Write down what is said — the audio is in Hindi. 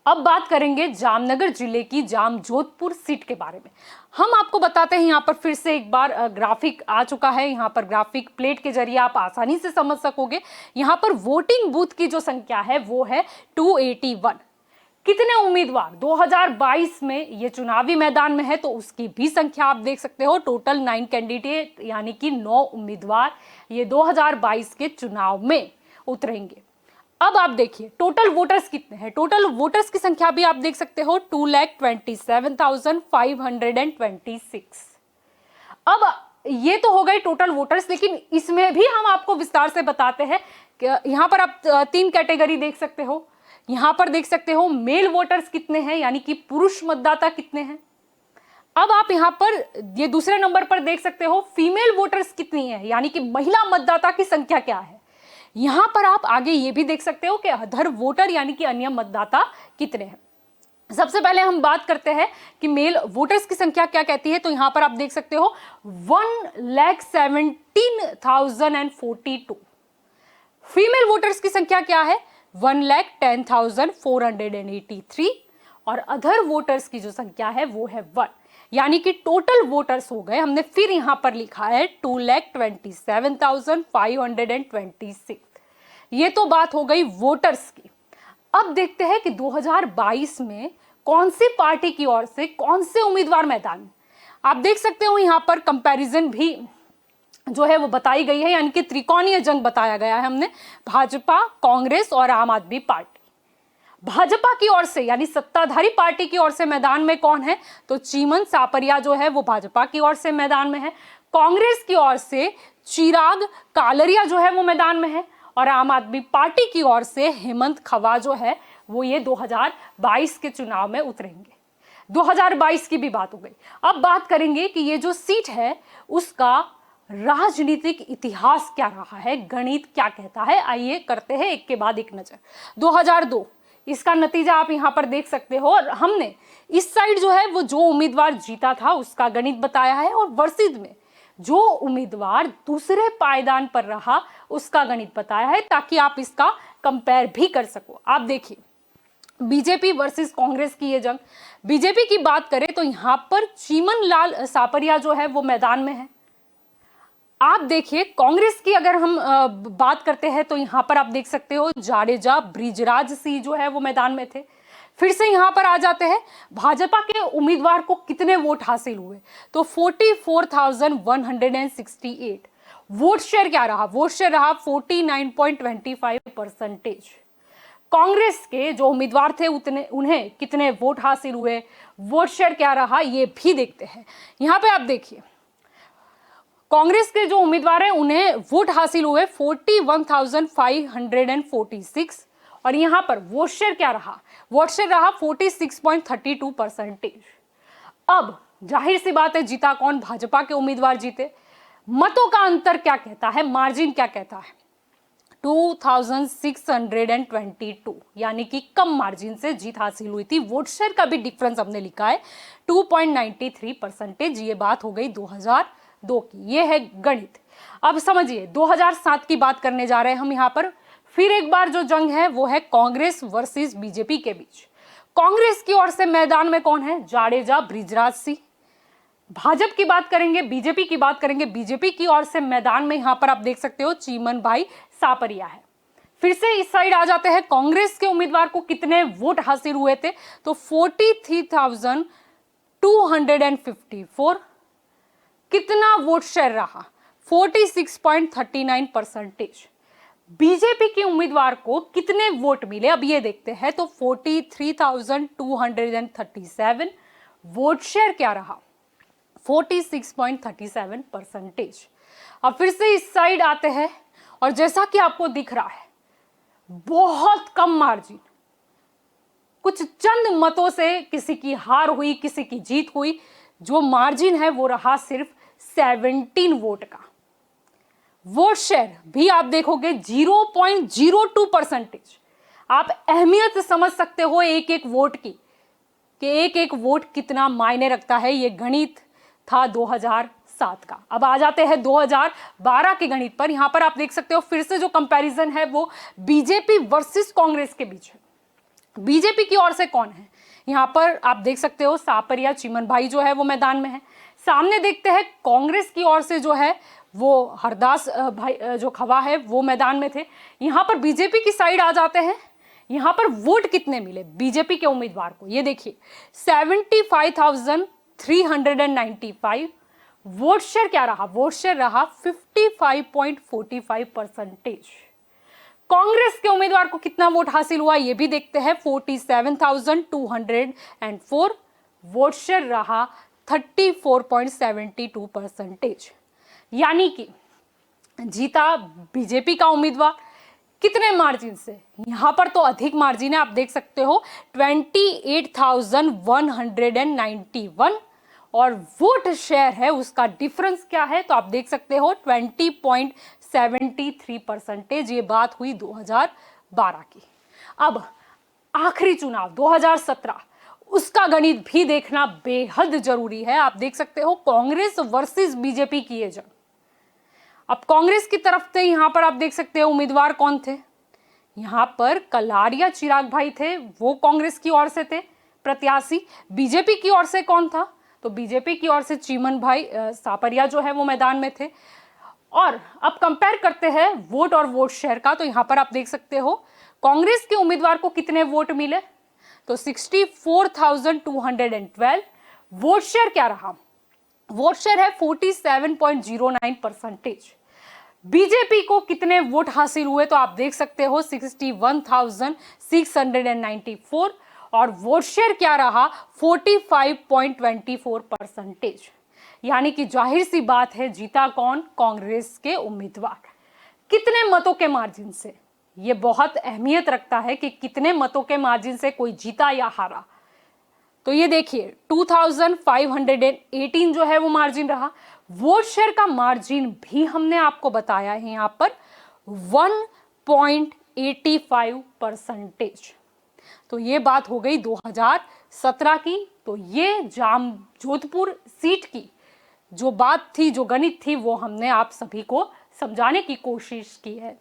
अब बात करेंगे जामनगर जिले की जामजोधपुर सीट के बारे में। हम आपको बताते हैं, यहाँ पर फिर से एक बार ग्राफिक आ चुका है। यहाँ पर ग्राफिक प्लेट के जरिए आप आसानी से समझ सकोगे। यहाँ पर वोटिंग बूथ की जो संख्या है वो है 281। कितने उम्मीदवार 2022 में ये चुनावी मैदान में है तो उसकी भी संख्या आप देख सकते हो। टोटल 9 कैंडिडेट यानी कि 9 उम्मीदवार ये 2022 के चुनाव में उतरेंगे। अब आप देखिए टोटल वोटर्स कितने हैं। टोटल वोटर्स की संख्या भी आप देख सकते हो 2,27,526। अब ये तो हो गए टोटल वोटर्स, लेकिन इसमें भी हम आपको विस्तार से बताते हैं कि यहाँ पर आप 3 कैटेगरी देख सकते हो। यहाँ पर देख सकते हो मेल वोटर्स कितने हैं, यानी कि पुरुष मतदाता कितने हैं। अब आप यहाँ पर ये दूसरे नंबर पर देख सकते हो फीमेल वोटर्स कितनी है, यानी कि महिला मतदाता की संख्या क्या है। यहां पर आप आगे ये भी देख सकते हो कि अदर वोटर यानी कि अन्य मतदाता कितने हैं। सबसे पहले हम बात करते हैं कि मेल वोटर्स की संख्या क्या कहती है। तो यहां पर आप देख सकते हो 1,17,042। फीमेल वोटर्स की संख्या क्या है 1,10,483। और अदर वोटर्स की जो संख्या है वो है 1, यानी कि टोटल वोटर्स हो गए, हमने फिर यहां पर लिखा है 2,27,526। ये तो बात हो गई वोटर्स की। अब देखते हैं कि 2022 में कौन सी पार्टी की ओर से कौन से उम्मीदवार मैदान में। आप देख सकते हो यहां पर कंपैरिजन भी जो है वो बताई गई है, यानी कि त्रिकोणीय जंग बताया गया है हमने, भाजपा, कांग्रेस और आम आदमी पार्टी। भाजपा की ओर से यानी सत्ताधारी पार्टी की ओर से मैदान में कौन है तो चीमन सापरिया जो है वो भाजपा की ओर से मैदान में है। कांग्रेस की ओर से चिराग कालरिया जो है वो मैदान में है। और आम आदमी पार्टी की ओर से हेमंत खवा जो है वो ये 2022 के चुनाव में उतरेंगे। 2022 की भी बात हो गई। अब बात करेंगे कि ये जो सीट है उसका राजनीतिक इतिहास क्या रहा है, गणित क्या कहता है। आइए करते हैं एक के बाद एक नजर। 2002 इसका नतीजा आप यहां पर देख सकते हो। और हमने इस साइड जो है वो जो उम्मीदवार जीता था उसका गणित बताया है, और वर्सेस में जो उम्मीदवार दूसरे पायदान पर रहा उसका गणित बताया है, ताकि आप इसका कंपेयर भी कर सको। आप देखिए बीजेपी वर्सेस कांग्रेस की ये जंग। बीजेपी की बात करें तो यहां पर चीमन लाल सापरिया जो है वो मैदान में है। आप देखिए कांग्रेस की अगर हम बात करते हैं तो यहां पर आप देख सकते हो जाडेजा ब्रिजराज सिंह जो है वो मैदान में थे। फिर से यहां पर आ जाते हैं भाजपा के उम्मीदवार को कितने वोट हासिल हुए तो 44,168। वोट शेयर क्या रहा, वोट शेयर रहा 49.25%। कांग्रेस के जो उम्मीदवार थे उन्हें कितने वोट हासिल हुए, वोट शेयर क्या रहा, ये भी देखते हैं। यहां पे आप देखिए कांग्रेस के जो उम्मीदवार हैं उन्हें वोट हासिल हुए 41,546। और यहां पर वोट शेयर क्या रहा, वोट शेयर रहा 46.32%। अब जाहिर सी बात है जीता कौन, भाजपा के उम्मीदवार जीते। मतों का अंतर क्या कहता है, मार्जिन क्या कहता है 2622, यानी कि कम मार्जिन से जीत हासिल हुई थी। वोट शेयर का भी डिफरेंस हमने लिखा है 2.93%। ये बात हो गई 2002 की। ये है गणित। अब समझिए 2007 की बात करने जा रहे हैं हम। यहां पर फिर एक बार जो जंग है वो है कांग्रेस वर्सेस बीजेपी के बीच। कांग्रेस की ओर से मैदान में कौन है जाडेजा ब्रिजराज सिंह। भाजपा की बात करेंगे, बीजेपी की बात करेंगे, बीजेपी की ओर से मैदान में यहां पर आप देख सकते हो चीमन भाई सापरिया है। फिर से इस साइड आ जाते हैं, कांग्रेस के उम्मीदवार को कितने वोट हासिल हुए थे तो 43,254। कितना वोट शेयर रहा 46.39%। बीजेपी के उम्मीदवार को कितने वोट मिले अब ये देखते हैं तो 43,237। वोट शेयर क्या रहा 46.37%। अब फिर से इस साइड आते हैं और जैसा कि आपको दिख रहा है बहुत कम मार्जिन, कुछ चंद मतों से किसी की हार हुई किसी की जीत हुई। जो मार्जिन है वो रहा सिर्फ 17 वोट का। वोट शेयर भी आप देखोगे 0.02%। आप अहमियत समझ सकते हो एक एक वोट की कि एक एक वोट कितना मायने रखता है। ये गणित था 2007 का। अब आ जाते हैं 2012 के गणित पर। यहां पर आप देख सकते हो फिर से जो कंपैरिजन है वो बीजेपी वर्सेस कांग्रेस के बीच है। बीजेपी की ओर से कौन है? यहाँ पर आप देख सकते हो सापरिया चिमन भाई जो है वो मैदान में है। सामने देखते हैं कांग्रेस की ओर से जो है वो हरदास भाई जो खवा है वो मैदान में थे। यहाँ पर बीजेपी की साइड आ जाते हैं। यहाँ पर वोट कितने मिले बीजेपी के उम्मीदवार को, ये देखिए 75,395। वोट शेयर क्या रहा? वोट शेयर रहा 55.45%। कांग्रेस के उम्मीदवार को कितना वोट हासिल हुआ ये भी देखते हैं, 47,204। वोट शेयर रहा 34.72%। यानी कि जीता बीजेपी का उम्मीदवार। कितने मार्जिन से? यहां पर तो अधिक मार्जिन है, आप देख सकते हो 28,191। और वोट शेयर है उसका डिफरेंस क्या है तो आप देख सकते हो 20.73%। ये बात हुई 2012 की। अब आखिरी चुनाव 2017, उसका गणित भी देखना बेहद जरूरी है। आप देख सकते हो कांग्रेस वर्सेस बीजेपी की ये जंग। अब कांग्रेस की तरफ से यहां पर आप देख सकते हो उम्मीदवार कौन थे। यहां पर कलारिया चिराग भाई थे, वो कांग्रेस की ओर से थे प्रत्याशी। बीजेपी की ओर से कौन था? तो बीजेपी की ओर से चिमन भाई सापरिया जो है वो मैदान में थे। और अब कंपेयर करते हैं वोट और वोट शेयर का, तो यहां पर आप देख सकते हो कांग्रेस के उम्मीदवार को कितने वोट मिले तो 64,212। वोट शेयर क्या रहा? वोट शेयर है 47.09%। बीजेपी को कितने वोट हासिल हुए तो आप देख सकते हो 61,694। और वोट शेयर क्या रहा 45.24%। यानी कि जाहिर सी बात है जीता कौन? कांग्रेस के उम्मीदवार। कितने मतों के मार्जिन से? यह बहुत अहमियत रखता है कि कितने मतों के मार्जिन से कोई जीता या हारा। तो ये देखिए 2518 जो है वो मार्जिन रहा। वोट शेयर का मार्जिन भी हमने आपको बताया है यहां पर 1.85%। तो ये बात हो गई 2017 की। तो ये जोधपुर सीट की जो बात थी, जो गणित थी, वो हमने आप सभी को समझाने की कोशिश की है।